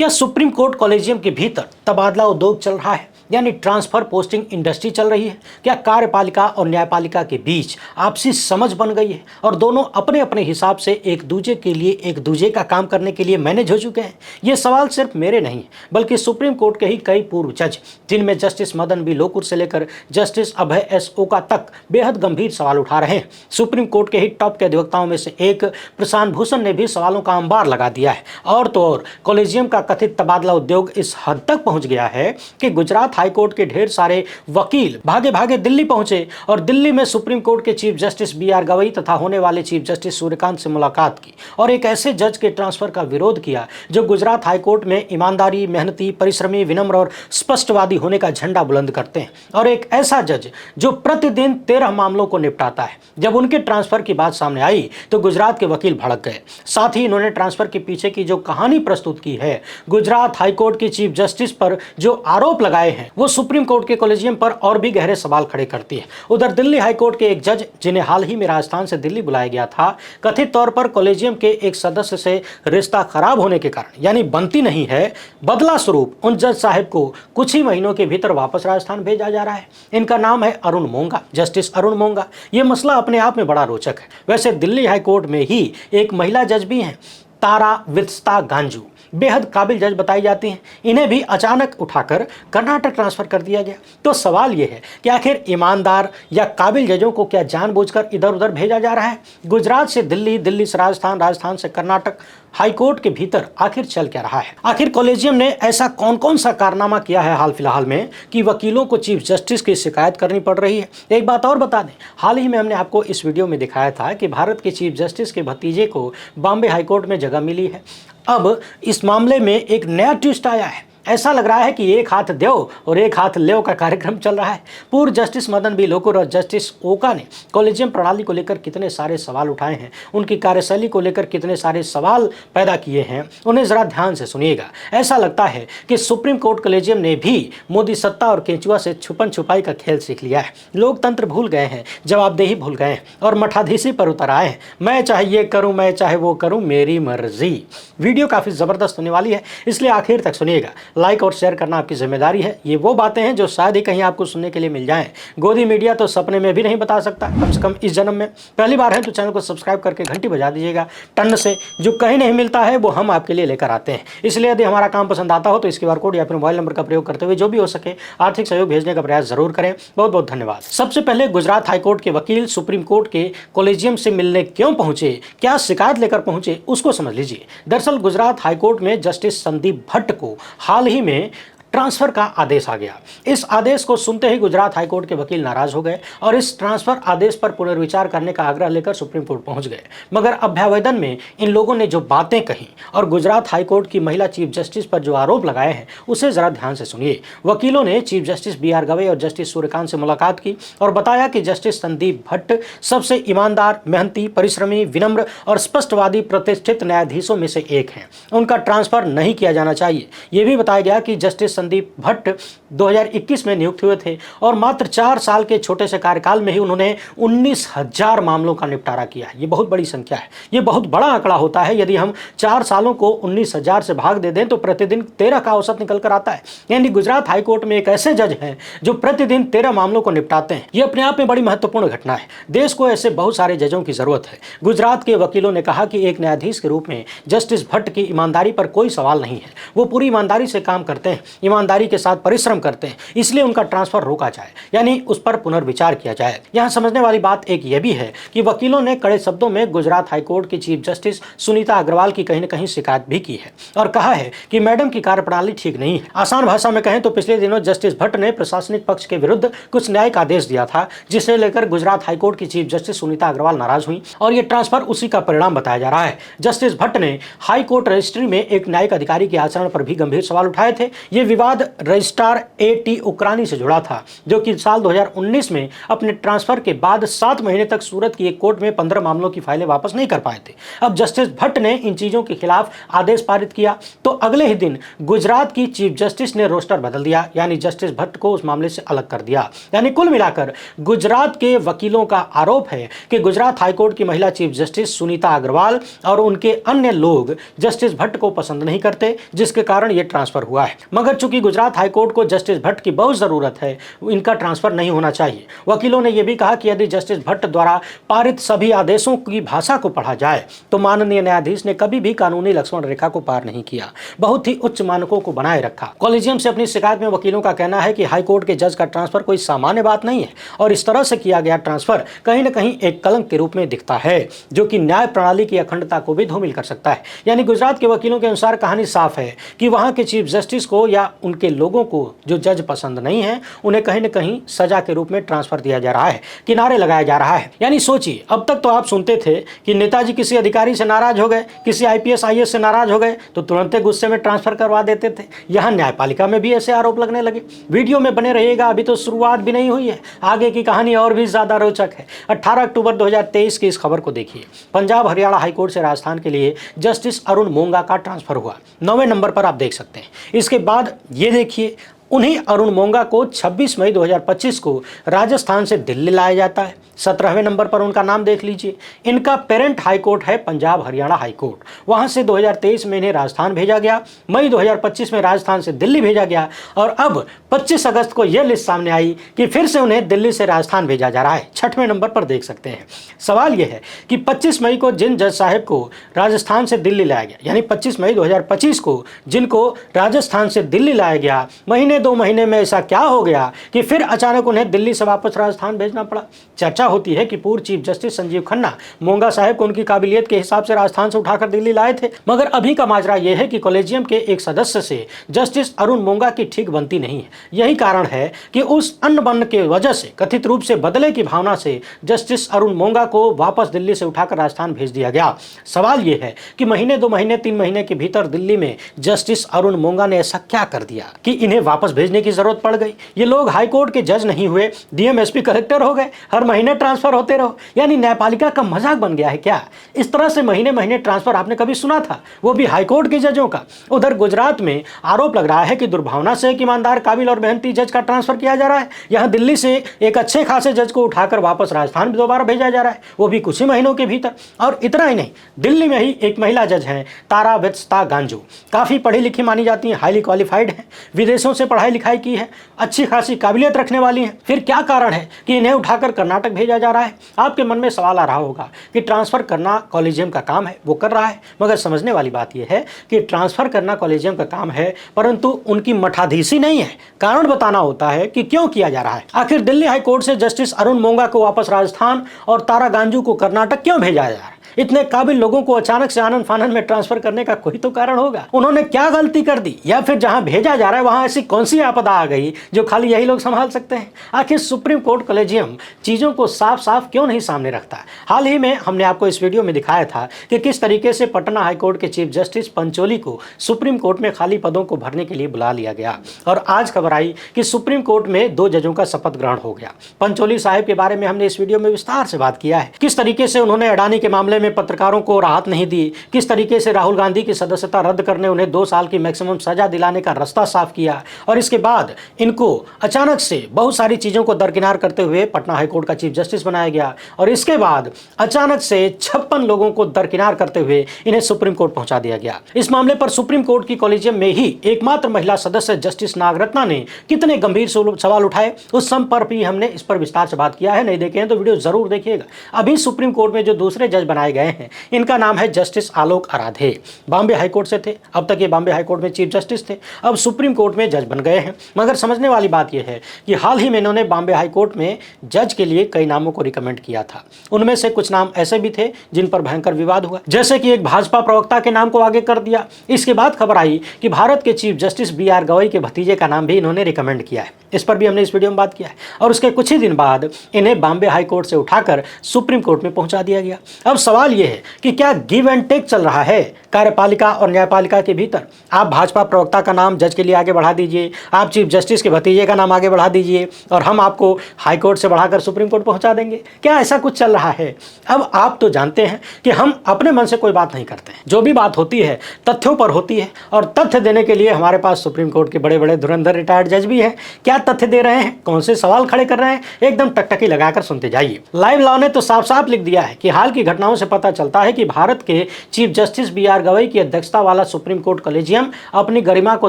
क्या supreme court collegium के भीतर तबादला उद्योग चल रहा है, यानी ट्रांसफर पोस्टिंग इंडस्ट्री चल रही है? क्या कार्यपालिका और न्यायपालिका के बीच आपसी समझ बन गई है और दोनों अपने अपने हिसाब से एक दूसरे के लिए एक दूसरे का काम करने के लिए मैनेज हो चुके हैं? ये सवाल सिर्फ मेरे नहीं बल्कि सुप्रीम कोर्ट के ही कई पूर्व जज, जिनमें जस्टिस मदन बी लोकुर से लेकर जस्टिस अभय एस ओका तक बेहद गंभीर सवाल उठा रहे हैं। सुप्रीम कोर्ट के ही टॉप के अधिवक्ताओं में से एक प्रशांत भूषण ने भी सवालों का अंबार लगा दिया है। और तो और कॉलेजियम का कथित तबादला उद्योग इस हद तक पहुंच गया है कि गुजरात हाईकोर्ट के ढेर सारे वकील भागे भागे दिल्ली पहुंचे और दिल्ली में सुप्रीम कोर्ट के चीफ जस्टिस बी.आर. गवई तथा होने वाले चीफ जस्टिस सूर्यकांत से मुलाकात की और एक ऐसे जज के ट्रांसफर का विरोध किया जो गुजरात हाईकोर्ट में ईमानदारी, मेहनती, परिश्रमी, विनम्र और स्पष्टवादी होने का झंडा बुलंद करते हैं, और एक ऐसा जज जो प्रतिदिन 13 मामलों को निपटाता है। जब उनके ट्रांसफर की बात सामने आई तो गुजरात के वकील भड़क गए। साथ ही इन्होंने ट्रांसफर के पीछे की जो कहानी प्रस्तुत की है, गुजरात हाईकोर्ट की चीफ जस्टिस पर जो आरोप लगाए हैं, वो सुप्रीम कोर्ट के कॉलेजियम पर और भी गहरे सवाल खड़े करती है। उधर दिल्ली हाईकोर्ट के एक जज, जिन्हें हाल ही में राजस्थान से दिल्ली बुलाया गया था, कथित तौर पर कॉलेजियम के एक सदस्य से रिश्ता खराब होने के कारण, यानी बनती नहीं है, बदला स्वरूप उन जज साहब को कुछ ही महीनों के भीतर वापस राजस्थान भेजा जा रहा है। इनका नाम है अरुण मोंगा, जस्टिस अरुण मोंगा। यह मसला अपने आप में बड़ा रोचक है। वैसे दिल्ली हाईकोर्ट में ही एक महिला जज भी हैं, तारा वित्स्ता गांजू, बेहद काबिल जज बताई जाती हैं। इन्हें भी अचानक उठाकर कर्नाटक ट्रांसफर कर दिया गया। तो सवाल यह है कि आखिर ईमानदार या काबिल जजों को क्या जानबूझकर इधर उधर भेजा जा रहा है? गुजरात से दिल्ली, दिल्ली से राजस्थान, राजस्थान से कर्नाटक, हाईकोर्ट के भीतर आखिर चल क्या रहा है? आखिर कॉलेजियम ने ऐसा कौन कौन सा कारनामा किया है हाल फिलहाल में कि वकीलों को चीफ जस्टिस की शिकायत करनी पड़ रही है? एक बात और बता दें, हाल ही में हमने आपको इस वीडियो में दिखाया था कि भारत के चीफ जस्टिस के भतीजे को बॉम्बे हाईकोर्ट में जगह मिली है। अब इस मामले में एक नया ट्विस्ट आया है। ऐसा लग रहा है कि एक हाथ देव और एक हाथ लेव का कार्यक्रम चल रहा है। पूर्व जस्टिस मदन बी लोकुर और जस्टिस ओका ने कॉलेजियम प्रणाली को लेकर कितने सारे सवाल उठाए हैं, उनकी कार्यशैली को लेकर कितने सारे सवाल पैदा किए हैं, उन्हें जरा ध्यान से सुनिएगा। ऐसा लगता है कि सुप्रीम कोर्ट कॉलेजियम ने भी मोदी सत्ता और केंचुआ से छुपन छुपाई का खेल सीख लिया है। लोकतंत्र भूल गए हैं, जवाबदेही भूल गए हैं और मठाधीशी पर उतर आए हैं। मैं चाहे ये करूं, मैं चाहे वो करूं, मेरी मर्जी। वीडियो काफी जबरदस्त होने वाली है, इसलिए आखिर तक सुनिएगा। लाइक और शेयर करना आपकी जिम्मेदारी है। ये वो बातें हैं जो शायद ही कहीं आपको सुनने के लिए मिल जाएं। गोदी मीडिया तो सपने में भी नहीं बता सकता, कम से कम इस जन्म में। पहली बार है तो चैनल को सब्सक्राइब करके घंटी बजा दीजिएगा टन से। जो कहीं नहीं मिलता है वो हम आपके लिए लेकर आते हैं। इसलिए यदि हमारा काम पसंद आता हो तो इसके QR कोड या फिर मोबाइल नंबर का प्रयोग करते हुए जो भी हो सके आर्थिक सहयोग भेजने का प्रयास जरूर करें। बहुत बहुत धन्यवाद। सबसे पहले गुजरात हाईकोर्ट के वकील सुप्रीम कोर्ट के कॉलेजियम से मिलने क्यों पहुंचे, क्या शिकायत लेकर पहुंचे, उसको समझ लीजिए। दरअसल गुजरात हाईकोर्ट में जस्टिस संदीप भट्ट को हाल ही में ट्रांसफर का आदेश आ गया। इस आदेश को सुनते ही गुजरात हाईकोर्ट के वकील नाराज हो गए और इस ट्रांसफर आदेश पर पुनर्विचार करने का आग्रह लेकर सुप्रीम कोर्ट पहुंच गए। मगर अभ्यावेदन में इन लोगों ने जो बातें कही और गुजरात हाईकोर्ट की महिला चीफ जस्टिस पर जो आरोप लगाए हैं, उसे जरा ध्यान से सुनिए। वकीलों ने चीफ जस्टिस बी.आर. गवई और जस्टिस सूर्यकांत से मुलाकात की और बताया कि जस्टिस संदीप भट्ट सबसे ईमानदार, मेहनती, परिश्रमी, विनम्र और स्पष्टवादी प्रतिष्ठित न्यायाधीशों में से एक हैं। उनका ट्रांसफर नहीं किया जाना चाहिए। यह भी बताया गया कि जस्टिस संदीप भट्ट 2021 में नियुक्त हुए थे और मात्र 4 साल के छोटे से कार्यकाल में ही उन्होंने 19,000 मामलों का निपटारा किया है। ये बहुत बड़ी संख्या है, ये बहुत बड़ा आंकड़ा होता है। यदि हम 4 सालों को 19,000 से भाग दे दें तो प्रतिदिन 13 का औसत निकल कर आता है। यानी गुजरात हाईकोर्ट में एक ऐसे जज हैं जो प्रतिदिन 13 मामलों को निपटाते हैं। ये अपने आप में बड़ी महत्वपूर्ण घटना है। देश को ऐसे बहुत सारे जजों की जरूरत है। गुजरात के वकीलों ने कहा कि एक न्यायाधीश के रूप में जस्टिस भट्ट की ईमानदारी पर कोई सवाल नहीं है। वो पूरी ईमानदारी से काम करते हैं, ईमानदारी के साथ परिश्रम करते हैं, इसलिए उनका ट्रांसफर रोका जाए, यानी उस पर पुनर्विचार किया जाए। यहां समझने वाली बात एक यह भी है कि वकीलों ने कड़े शब्दों में गुजरात हाईकोर्ट की चीफ जस्टिस सुनीता अग्रवाल की कहीं न कहीं शिकायत भी की है और कहा है कि मैडम की कार्यप्रणाली ठीक नहीं है। आसान भाषा में कहें तो पिछले दिनों जस्टिस भट्ट ने प्रशासनिक पक्ष के विरुद्ध कुछ न्यायिक आदेश दिया था, जिसे लेकर गुजरात हाईकोर्ट की चीफ जस्टिस सुनीता अग्रवाल नाराज हुई और यह ट्रांसफर उसी का परिणाम बताया जा रहा है। जस्टिस भट्ट ने हाईकोर्ट रजिस्ट्री में एक न्यायिक अधिकारी के आचरण पर भी गंभीर सवाल उठाए थे। ये विवाद रजिस्ट्रार A.T. उकरानी से जुड़ा था, जो कि साल 2019 में अपने ट्रांसफर के बाद 7 महीने तक सूरत की एक कोर्ट में 15 मामलों की फाइलें वापस नहीं कर पाए थे। अब जस्टिस भट्ट ने इन चीजों के खिलाफ आदेश पारित किया तो अगले ही दिन गुजरात की चीफ जस्टिस ने रोस्टर बदल दिया, यानी जस्टिस भट्ट को उस मामले से अलग कर दिया। यानी कुल मिलाकर गुजरात के वकीलों का आरोप है कि गुजरात हाईकोर्ट की महिला चीफ जस्टिस सुनीता अग्रवाल और उनके अन्य लोग जस्टिस भट्ट को पसंद नहीं करते, जिसके कारण यह ट्रांसफर हुआ है। मगर चूंकि गुजरात हाईकोर्ट को जस्टिस भट्ट की बहुत जरूरत है, इनका ट्रांसफर नहीं होना चाहिए। वकीलों ने यह भी कहा कि यदि जस्टिस भट्ट द्वारा पारित सभी आदेशों की भाषा को पढ़ा जाए तो माननीय न्यायाधीश ने कभी भी कानूनी लक्ष्मण रेखा को पार नहीं किया, बहुत ही उच्च मानकों को बनाए रखा। कॉलेजियम से अपनी शिकायत में वकीलों का कहना है कि हाईकोर्ट के जज का ट्रांसफर कोई सामान्य बात नहीं है और इस तरह से किया गया ट्रांसफर कहीं न कहीं एक कलंक के रूप में दिखता है, जो कि न्याय प्रणाली की अखंडता को भी धूमिल कर सकता है। यानी गुजरात के वकीलों के अनुसार कहानी साफ है कि वहां के चीफ जस्टिस को या उनके लोगों को जो जज पसंद नहीं है, उन्हें कहीं न कहीं सजा के रूप में ट्रांसफर दिया जा रहा है, किनारे लगाया जा रहा है। यानी सोचिए, अब तक तो आप सुनते थे कि नेताजी किसी अधिकारी से नाराज हो गए, किसी IPS IAS से नाराज हो गए तो तुरंत गुस्से में ट्रांसफर करवा देते थे। यहाँ न्यायपालिका में भी ऐसे आरोप लगने लगे। वीडियो में बने रहिएगा, अभी तो शुरुआत भी नहीं हुई है, आगे की कहानी और भी ज्यादा रोचक है। 18 अक्टूबर 2023 की इस खबर को देखिए। पंजाब हरियाणा हाईकोर्ट से राजस्थान के लिए जस्टिस अरुण मोंगा का ट्रांसफर हुआ, 9वें नंबर पर आप देख सकते हैं। इसके बाद ये देखिए, उन्हीं अरुण मोंगा को 26 मई 2025 को राजस्थान से दिल्ली लाया जाता है। 17वें नंबर पर उनका नाम देख लीजिए। इनका पेरेंट हाईकोर्ट है पंजाब हरियाणा हाईकोर्ट। वहां से 2023 में इन्हें राजस्थान भेजा गया, मई 2025 में राजस्थान से दिल्ली भेजा गया और अब 25 अगस्त को यह लिस्ट सामने आई कि फिर से उन्हें दिल्ली से राजस्थान भेजा जा रहा है। 6वें नंबर पर देख सकते हैं। सवाल यह है कि 25 मई को जिन जज साहब को राजस्थान से दिल्ली लाया गया, यानी 25 मई 2025 को जिनको राजस्थान से दिल्ली लाया गया, महीने 2 महीने में ऐसा क्या हो गया कि फिर अचानक उन्हें दिल्ली से वापस राजस्थान भेजना पड़ा। चर्चा होती है कि पूर्व चीफ जस्टिस संजीव खन्ना मोंगा साहब को उनकी काबिलियत के हिसाब से राजस्थान से उठाकर दिल्ली लाए थे। मगर अभी का माजरा यह है कि कॉलेजियम के एक सदस्य से जस्टिस अरुण मोंगा की ठीक बनती नहीं है। यही कारण है कि उस अनबन के वजह से, कथित रूप से बदले की भावना से जस्टिस अरुण मोंगा को वापस दिल्ली से उठाकर राजस्थान भेज दिया गया। सवाल यह है कि महीने 2 महीने 3 महीने के भीतर दिल्ली में जस्टिस अरुण मोंगा ने ऐसा क्या कर दिया कि इन्हें वापस भेजने की जरूरत पड़ गई। ये लोग हाईकोर्ट के जज नहीं हुए, DM SP कलेक्टर हो गए, हर महीने ट्रांसफर होते रहो। यानी न्यायपालिका का मजाक बन गया है क्या? इस तरह से महीने महीने ट्रांसफर आपने कभी सुना था, वो भी हाईकोर्ट के जजों का? उधर गुजरात में आरोप लग रहा है कि दुर्भावना से एक ईमानदार, काबिल और मेहनती जज का ट्रांसफर किया जा रहा है। यहाँ दिल्ली से एक अच्छे खासे जज को उठाकर वापस राजस्थान दोबारा भेजा जा रहा है, वो भी कुछ ही महीनों के भीतर। और इतना ही नहीं, दिल्ली में ही एक महिला जज हैं, तारा वेत्सता गांजू, काफी पढ़ी लिखी मानी जाती हैं, हाईली क्वालिफाइड हैं, विदेशों से पढ़ाई लिखाई की है, अच्छी खासी काबिलियत रखने वाली हैं। फिर क्या कारण है कि इन्हें उठाकर कर्नाटक भेजा जा रहा है? आपके मन में सवाल आ रहा होगा कि ट्रांसफर करना कॉलेजियम का काम है, वो कर रहा है, मगर समझने वाली बात यह है कि ट्रांसफर करना कॉलेजियम का काम है, परंतु उनकी मठाधीशी नहीं है। कारण बताना होता है कि क्यों किया जा रहा है। आखिर दिल्ली हाईकोर्ट से जस्टिस अरुण मोंगा को वापस राजस्थान और तारा गांजू को कर्नाटक क्यों भेजा जा रहा है? इतने काबिल लोगों को अचानक से आनंद फानन में ट्रांसफर करने का कोई तो कारण होगा। उन्होंने क्या गलती कर दी, या फिर जहां भेजा जा रहा है वहां ऐसी कौन सी आपदा आ गई जो खाली यही लोग संभाल सकते हैं? आखिर सुप्रीम कोर्ट कॉलेजियम चीजों को साफ साफ क्यों नहीं सामने रखता? हाल ही में हमने आपको इस वीडियो में दिखाया था कि किस तरीके से पटना हाईकोर्ट के चीफ जस्टिस पंचोली को सुप्रीम कोर्ट में खाली पदों को भरने के लिए बुला लिया गया और आज खबर आई कि सुप्रीम कोर्ट में 2 जजों का शपथ ग्रहण हो गया। पंचोली साहब के बारे में हमने इस वीडियो में विस्तार से बात किया है, किस तरीके से उन्होंने अडानी के मामले में पत्रकारों को राहत नहीं दी, किस तरीके से राहुल गांधी की सदस्यता रद्द करने उन्हें 2 साल की मैक्सिमम सजा दिलाने का रास्ता साफ किया और इसके बाद इनको अचानक से बहुत सारी चीजों को दरकिनार करते हुए पटना हाईकोर्ट का चीफ जस्टिस बनाया गया और इसके बाद अचानक से 56 लोगों को दरकिनार करते हुए इन्हें सुप्रीम कोर्ट पहुंचा दिया गया। इस मामले पर सुप्रीम कोर्ट की कॉलेजियम में ही एकमात्र महिला सदस्य जस्टिस नागरत्ना ने कितने गंभीर सवाल उठाए, उस सब पर भी हमने इस पर विस्तार से बात किया है। नहीं देखे हैं तो वीडियो जरूर देखिएगा। अभी सुप्रीम कोर्ट में जो दूसरे जज बनाए गए हैं, इनका नाम है जस्टिस आलोक आराधे। बॉम्बे हाईकोर्ट से थे, अब तक ये बॉम्बे हाईकोर्ट में चीफ जस्टिस थे, अब सुप्रीम कोर्ट में जज बन गए हैं। मगर समझने वाली बात यह है कि हाल ही में इन्होंने बॉम्बे हाईकोर्ट में जज के लिए कई नामों को रिकमेंड किया था। उनमें से कुछ नाम ऐसे भी थे जिन पर भयंकर विवाद हुआ, जैसे कि एक भाजपा प्रवक्ता के नाम को आगे कर दिया। इसके बाद खबर आई कि भारत के चीफ जस्टिस BR गवई के भतीजे का नाम भी इन्होंने रिकमेंड किया है। इस पर भी हमने इस वीडियो में बात किया है। और उसके कुछ ही दिन बाद इन्हें बॉम्बे हाई कोर्ट से उठाकर सुप्रीम कोर्ट में पहुंचा दिया गया। अब सवाल यह है कि क्या गिव एंड टेक चल रहा है कार्यपालिका और न्यायपालिका के भीतर? आप भाजपा प्रवक्ता का नाम जज के लिए आगे बढ़ा दीजिए, आप चीफ जस्टिस के भतीजे का नाम आगे बढ़ा दीजिए और हम आपको हाई कोर्ट से बढ़ाकर सुप्रीम कोर्ट पहुंचा देंगे। क्या ऐसा कुछ चल रहा है? अब आप तो जानते हैं कि हम अपने मन से कोई बात नहीं करते हैं, जो भी बात होती है तथ्यों पर होती है और तथ्य देने के लिए हमारे पास सुप्रीम कोर्ट के बड़े बड़े धुरंधर रिटायर्ड जज भी हैं। क्या तथ्य दे रहे हैं, कौन से सवाल खड़े कर रहे हैं, एकदम टकटकी लगाकर सुनते जाइए। लाइव लॉ ने तो साफ साफ लिख दिया है कि हाल की घटनाओं से पता चलता है कि भारत के चीफ जस्टिस बी.आर. गवई की अध्यक्षता वाला सुप्रीम कोर्ट कॉलेजियम अपनी गरिमा को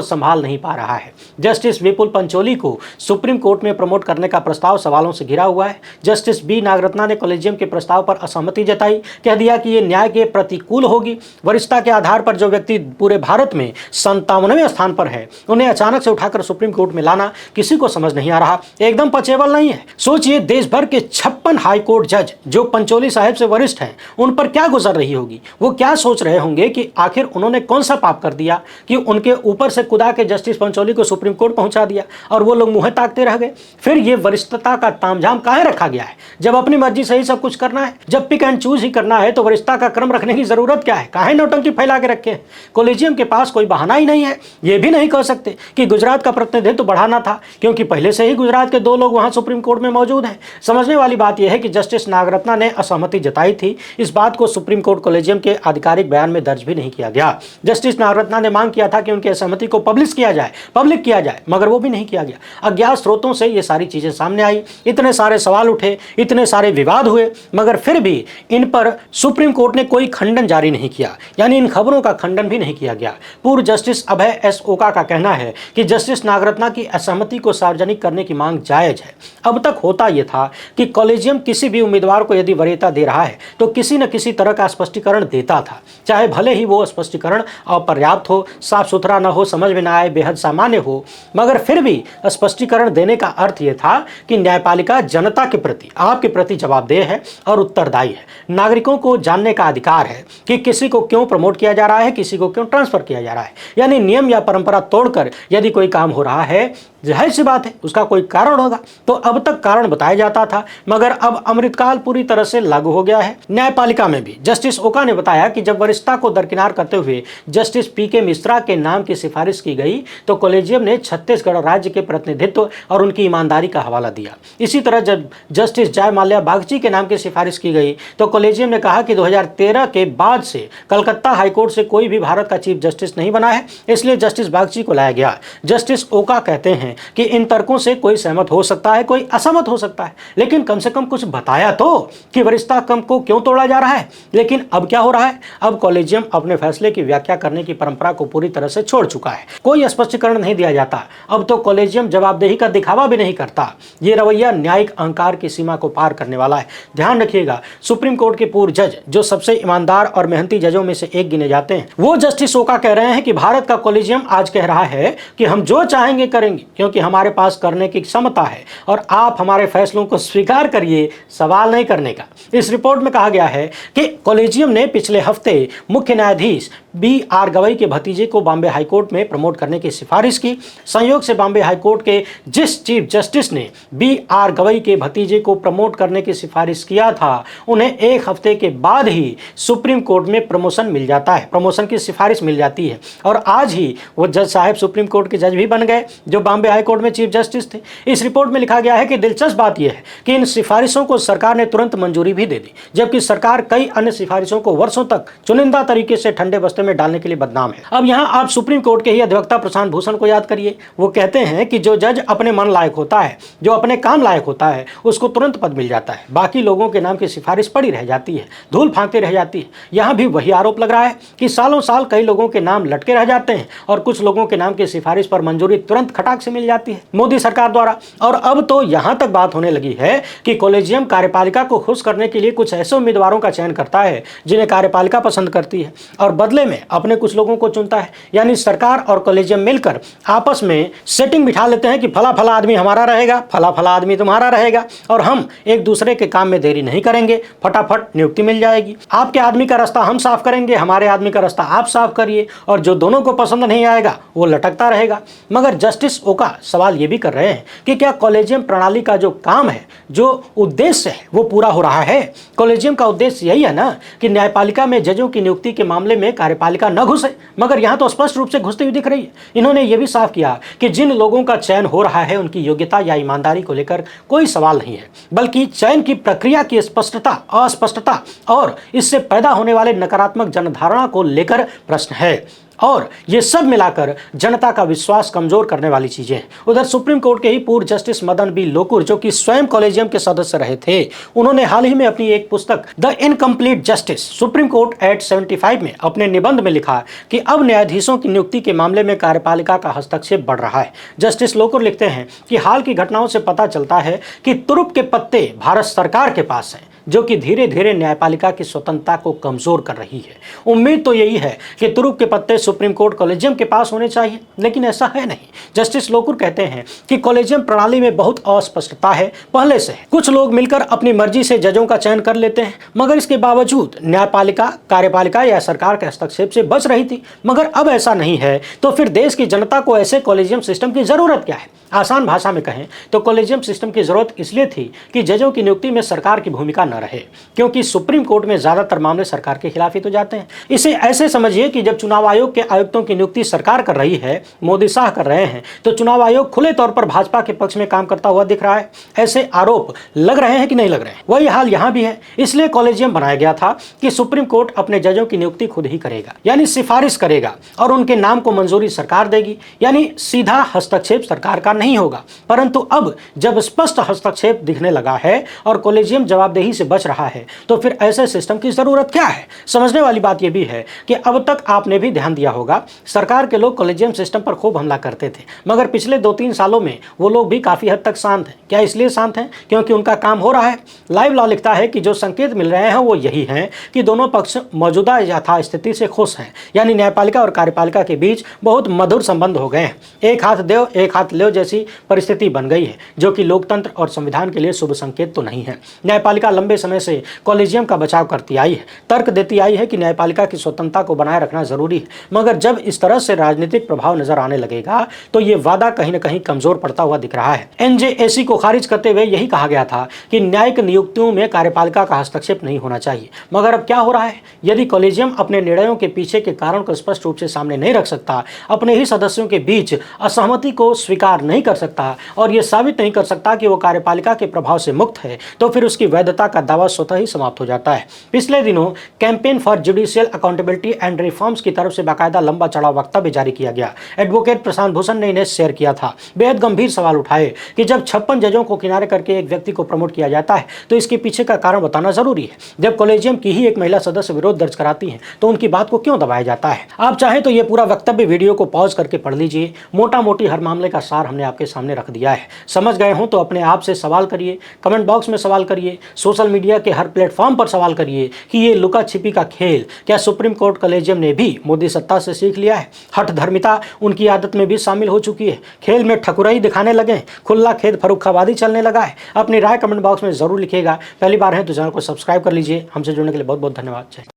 संभाल नहीं पा रहा है। जस्टिस विपुल पंचोली को सुप्रीम कोर्ट में प्रमोट करने का प्रस्ताव सवालों से घिरा हुआ है। जस्टिस बी नागरत्ना ने कॉलेजियम के प्रस्ताव पर असहमति जताई, कह दिया कि यह न्याय के प्रतिकूल होगी। वरिष्ठता के आधार पर जो व्यक्ति पूरे भारत में 57वें स्थान पर है, उन्हें अचानक से उठाकर सुप्रीम कोर्ट में लाना किसी को समझ नहीं आ रहा, एकदम पचेबल नहीं है। सोचिए, देश भर के 56 हाई कोर्ट जज जो पंचोली साहब से वरिष्ठ हैं, उन पर क्या गुजर रही होगी, वो क्या सोच रहे होंगे कि आखिर उन्होंने कौन सा पाप कर दिया कि उनके ऊपर से कुदा के जस्टिस पंचोली को सुप्रीम कोर्ट पहुंचा दिया और वो लोग मुंह ताकते रह गए। फिर ये वरिष्ठता का तामझाम काहे रखा गया है? जब अपनी मर्जी से ही सब कुछ करना है, जब पिक एंड चूज ही करना है, तो वरिष्ठता का क्रम रखने की जरूरत क्या है? काहे नौटंकी फैला के रखे हैं? कॉलेजियम के पास कोई बहाना ही नहीं है। ये भी नहीं कह सकते कि गुजरात का प्रतिनिधित्व तो बढ़ाना था, क्योंकि पहले से ही गुजरात के 2 लोग वहां सुप्रीम कोर्ट में मौजूद हैं। समझने वाली बात यह है कि जस्टिस नागरत्ना ने असहमति जताई थी। इस बात को सुप्रीम कोर्ट कॉलेजियम के आधिकारिक बयान में दर्ज भी नहीं किया गया। जस्टिस नागरत्ना ने मांग किया था कि उनकी असहमति को पब्लिक किया जाए, मगर वो भी नहीं किया गया। अज्ञात स्रोतों से ये सारी चीजें सामने आई, इतने सारे सवाल उठे, इतने सारे विवाद हुए, मगर फिर भी इन पर सुप्रीम कोर्ट ने कोई खंडन जारी नहीं किया, यानी इन खबरों का खंडन भी नहीं किया गया। पूर्व जस्टिस अभय एस ओका का कहना है कि जस्टिस नागरत्ना की असहमति को सार्वजनिक करने की मांग जायज है। अब तक होता यह था कि कॉलेजियम किसी भी उम्मीदवार को यदि वरीयता दे रहा है तो किसी न किसी तरह का स्पष्टीकरण देता था, चाहे भले ही वो स्पष्टीकरण अपर्याप्त हो, साफ सुथरा न हो, समझ में न आए, बेहद सामान्य हो, मगर फिर भी स्पष्टीकरण देने का अर्थ यह था कि न्यायपालिका जनता के प्रति, आपके प्रति जवाबदेह है और उत्तरदायी है। नागरिकों को जानने का अधिकार है कि किसी को क्यों प्रमोट किया जा रहा है, किसी को क्यों ट्रांसफर किया जा रहा है। यानी नियम या परंपरा तोड़कर यदि कोई काम हो रहा है, जाहिर सी बात है उसका कोई कारण होगा। तो अब तक कारण बताया जाता था, मगर अब अमृतकाल पूरी तरह से लागू हो गया है। न्यायपालिका में भी जस्टिस ओका ने बताया कि जब वरिष्ठता को दरकिनार करते हुए जस्टिस पी.के. मिश्रा के नाम की सिफारिश की गई तो कॉलेजियम ने छत्तीसगढ़ राज्य के प्रतिनिधित्व और उनकी ईमानदारी का हवाला दिया। इसी तरह जब जस्टिस जय माल्या बागची के नाम की सिफारिश की गई तो कॉलेजियम ने कहा कि 2013 के बाद से कलकत्ता हाईकोर्ट से कोई भी भारत का चीफ जस्टिस नहीं बना है, इसलिए जस्टिस बागची को लाया गया। जस्टिस ओका कहते हैं कि इन तर्कों से कोई सहमत हो सकता है, कोई असहमत हो सकता है, लेकिन कम से कम कुछ बताया तो कि वरिष्ठता क्रम को क्यों तोड़ा जा रहा है। लेकिन अब क्या हो रहा है? अब कॉलेजियम अपने फैसले की व्याख्या करने की परंपरा को पूरी तरह से छोड़ चुका है। कोई स्पष्टीकरण नहीं दिया जाता। अब तो कॉलेजियम जवाबदेही का दिखावा भी नहीं करता। ये रवैया न्यायिक अहंकार की सीमा को पार करने वाला है। ध्यान रखिएगा, सुप्रीम कोर्ट के पूर्व जज जो सबसे ईमानदार और मेहनती जजों में से एक गिने जाते हैं, वो जस्टिस ओका कह रहे हैं कि भारत का कॉलेजियम आज कह रहा है कि हम जो चाहेंगे करेंगे, क्योंकि हमारे पास करने की क्षमता है और आप हमारे फैसलों को स्वीकार करिए, सवाल नहीं करने का। इस रिपोर्ट में कहा गया है कि कॉलेजियम ने पिछले हफ्ते मुख्य न्यायाधीश बी.आर. गवई के भतीजे को बॉम्बे हाईकोर्ट में प्रमोट करने की सिफारिश की। संयोग से बॉम्बे हाईकोर्ट के जिस चीफ जस्टिस ने बी.आर. गवई के भतीजे को प्रमोट करने की सिफारिश किया था, उन्हें 1 हफ्ते के बाद ही सुप्रीम कोर्ट में प्रमोशन मिल जाता है, प्रमोशन की सिफारिश मिल जाती है। और आज ही वो जज साहब सुप्रीम कोर्ट के जज भी बन गए जो बॉम्बे हाईकोर्ट में चीफ जस्टिस थे। इस रिपोर्ट में लिखा गया है कि दिलचस्प बात यह है कि इन सिफारिशों को सरकार ने तुरंत मंजूरी भी दे दी, जबकि सरकार कई अन्य सिफारिशों को वर्षों तक चुनिंदा तरीके से ठंडे बस्ते में डालने के लिए बदनाम है। अब यहाँ आप सुप्रीम कोर्ट के ही अधिवक्ता प्रशांत भूषण को याद करिए। वो कहते हैं कि जो जज अपने मन लायक होता है, जो अपने काम लायक होता है, उसको तुरंत पद मिल जाता है। बाकी लोगों के नाम की सिफारिश पड़ी रह जाती है, धूल फांकती रह जाती है। यहाँ भी वही आरोप लग रहा है कि सालों साल कई लोगों के नाम लटके रह जाते हैं और कुछ लोगों के नाम की सिफारिश पर मंजूरी तुरंत खटाक से मिल जाती है मोदी सरकार द्वारा। और अब तो यहाँ तक बात होने लगी है कि कॉलेजियम कार्यपालिका को खुश करने के लिए कुछ ऐसे उम्मीदवारों का चयन करता है जिन्हें कार्यपालिका पसंद करती है, और बदले में में अपने कुछ लोगों को चुनता है। यानी सरकार और कॉलेजियम मिलकर आपस में सेटिंग बिठा लेते हैं कि फला फला आदमी हमारा रहेगा, फला फला आदमी तुम्हारा रहेगा, और हम एक दूसरे के काम में देरी नहीं करेंगे, फटाफट नियुक्ति मिल जाएगी। आपके आदमी का रास्ता हम साफ करेंगे, हमारे आदमी का रास्ता आप साफ करिए, और जो दोनों को पसंद नहीं आएगा वो लटकता रहेगा। मगर जस्टिस ओका सवाल ये भी कर रहे हैं कि क्या कॉलेजियम प्रणाली का जो काम है, जो उद्देश्य है, वो पूरा हो रहा है? कॉलेजियम का उद्देश्य यही है ना कि न्यायपालिका में जजों की नियुक्ति के मामले में कार्यपालिका न घुसे, मगर यहां तो स्पष्ट रूप से घुसती हुई दिख रही है। इन्होंने यह भी साफ किया कि जिन लोगों का चयन हो रहा है उनकी योग्यता या ईमानदारी को लेकर कोई सवाल नहीं है, बल्कि चयन की प्रक्रिया की स्पष्टता, अस्पष्टता और इससे पैदा होने वाले नकारात्मक जनधारणा को लेकर प्रश्न है। और ये सब मिलाकर जनता का विश्वास कमजोर करने वाली चीजें हैं। उधर सुप्रीम कोर्ट के ही पूर्व जस्टिस मदन बी लोकुर, जो कि स्वयं कॉलेजियम के सदस्य रहे थे, उन्होंने हाल ही में अपनी एक पुस्तक the incomplete justice supreme court at 75 में अपने निबंध में लिखा कि अब न्यायाधीशों की नियुक्ति के मामले में कार्यपालिका का हस्तक्षेप बढ़ रहा है। जस्टिस लोकुर लिखते हैं कि हाल की घटनाओं से पता चलता है कि तुरुप के पत्ते भारत सरकार के पास हैं, जो कि धीरे धीरे न्यायपालिका की स्वतंत्रता को कमजोर कर रही है। उम्मीद तो यही है कि तुरुप के पत्ते सुप्रीम कोर्ट कॉलेजियम के पास होने चाहिए, लेकिन ऐसा है नहीं। जस्टिस लोकुर कहते हैं कि कॉलेजियम प्रणाली में बहुत अस्पष्टता है, पहले से है। कुछ लोग मिलकर अपनी मर्जी से जजों का चयन कर लेते हैं, मगर इसके बावजूद न्यायपालिका, कार्यपालिका या सरकार के हस्तक्षेप से बच रही थी। मगर अब ऐसा नहीं है, तो फिर देश की जनता को ऐसे कॉलेजियम सिस्टम की जरूरत क्या है? आसान भाषा में कहें तो कॉलेजियम सिस्टम की जरूरत इसलिए थी कि जजों की नियुक्ति में सरकार की भूमिका न रहे, क्योंकि सुप्रीम कोर्ट में ज्यादातर मामले सरकार के खिलाफ ही तो जाते हैं। इसे ऐसे समझिए कि जब चुनाव आयोग के आयुक्तों की नियुक्ति सरकार कर रही है, मोदी शाह कर रहे हैं, तो चुनाव आयोग खुले तौर पर भाजपा के पक्ष में काम करता हुआ दिख रहा है। ऐसे आरोप लग रहे हैं कि नहीं लग रहे हैं? वही हाल यहां भी है। इसलिए कॉलेजियम बनाया गया था कि सुप्रीम कोर्ट अपने जजों की नियुक्ति खुद ही करेगा, यानी सिफारिश करेगा, और उनके नाम को मंजूरी सरकार देगी, यानी सीधा हस्तक्षेप सरकार का नहीं होगा। परंतु अब जब स्पष्ट हस्तक्षेप दिखने लगा है और कॉलेजियम जवाबदेही से बच रहा है, तो फिर ऐसे सिस्टम की जरूरत क्या है? समझने वाली बात यह भी है कि अब तक आपने भी ध्यान दिया होगा, सरकार के लोग कॉलेजियम सिस्टम पर खूब हमला करते थे, मगर पिछले 2-3 सालों में वो लोग भी काफी हद तक शांत हैं। क्या इसलिए शांत हैं? क्योंकि उनका काम हो रहा है। लाइव लॉ लिखता है कि जो संकेत मिल रहे हैं वो यही हैं कि दोनों पक्ष मौजूदा यथास्थिति से खुश हैं, यानी न्यायपालिका और कार्यपालिका के बीच बहुत मधुर संबंध हो गए हैं। एक हाथ देव एक हाथ लेव जैसी परिस्थिति बन गई है, जो कि लोकतंत्र और संविधान के लिए शुभ संकेत तो नहीं है। न्यायपालिका लंबे समय से कॉलेजियम का बचाव करती आई है, तर्क देती आई है कि न्यायपालिका की स्वतंत्रता को बनाए रखना जरूरी है। मगर जब इस तरह से राजनीतिक प्रभाव नजर आने लगेगा, तो ये वादा कहीं न कहीं कमजोर पड़ता हुआ दिख रहा है। एनजेएसी को खारिज करते हुए यही कहा गया था कि न्यायिक नियुक्तियों में कार्यपालिका का हस्तक्षेप नहीं होना चाहिए। मगर अब क्या हो रहा है? यदि कॉलेजियम अपने निर्णयों के पीछे के कारण को स्पष्ट रूप से सामने नहीं रख सकता, अपने ही सदस्यों के बीच असहमति को स्वीकार नहीं कर सकता और यह साबित नहीं कर सकता कि वो कार्यपालिका के प्रभाव से मुक्त है, तो फिर उसकी वैधता का दावा स्वतः ही समाप्त हो जाता है। पिछले दिनों campaign for judicial accountability and reforms की तरफ से बाकायदा लंबा चौड़ा वक्तव्य जारी किया गया। एडवोकेट प्रशांत भूषण ने इन्हें शेयर किया था। बेहद गंभीर सवाल उठाए कि जब 56 जजों को किनारे करके एक व्यक्ति को प्रमोट किया जाता है, तो इसके पीछे का कारण बताना जरूरी है। जब कॉलेजियम की ही एक महिला सदस्य विरोध दर्ज कराती है, तो उनकी बात को क्यों दबाया जाता है? आप चाहें तो ये पूरा वक्तव्य वीडियो को पॉज करके पढ़ लीजिए। मोटा मोटी हर मामले का सार हमने आपके सामने रख दिया है। समझ गए हो तो अपने आप से सवाल करिए, कमेंट बॉक्स में सवाल करिए, सोशल मीडिया के हर प्लेटफॉर्म पर सवाल करिए कि ये लुका छिपी का खेल क्या सुप्रीम कोर्ट कॉलेजियम ने भी मोदी सत्ता से सीख लिया है? हठ धर्मिता उनकी आदत में भी शामिल हो चुकी है। खेल में ठकुराई दिखाने लगे, खुला खेत फरुखाबादी चलने लगा है। अपनी राय कमेंट बॉक्स में जरूर लिखिएगा। पहली बार है तो चैनल को सब्सक्राइब कर लीजिए। हमसे जुड़ने के लिए बहुत बहुत धन्यवाद।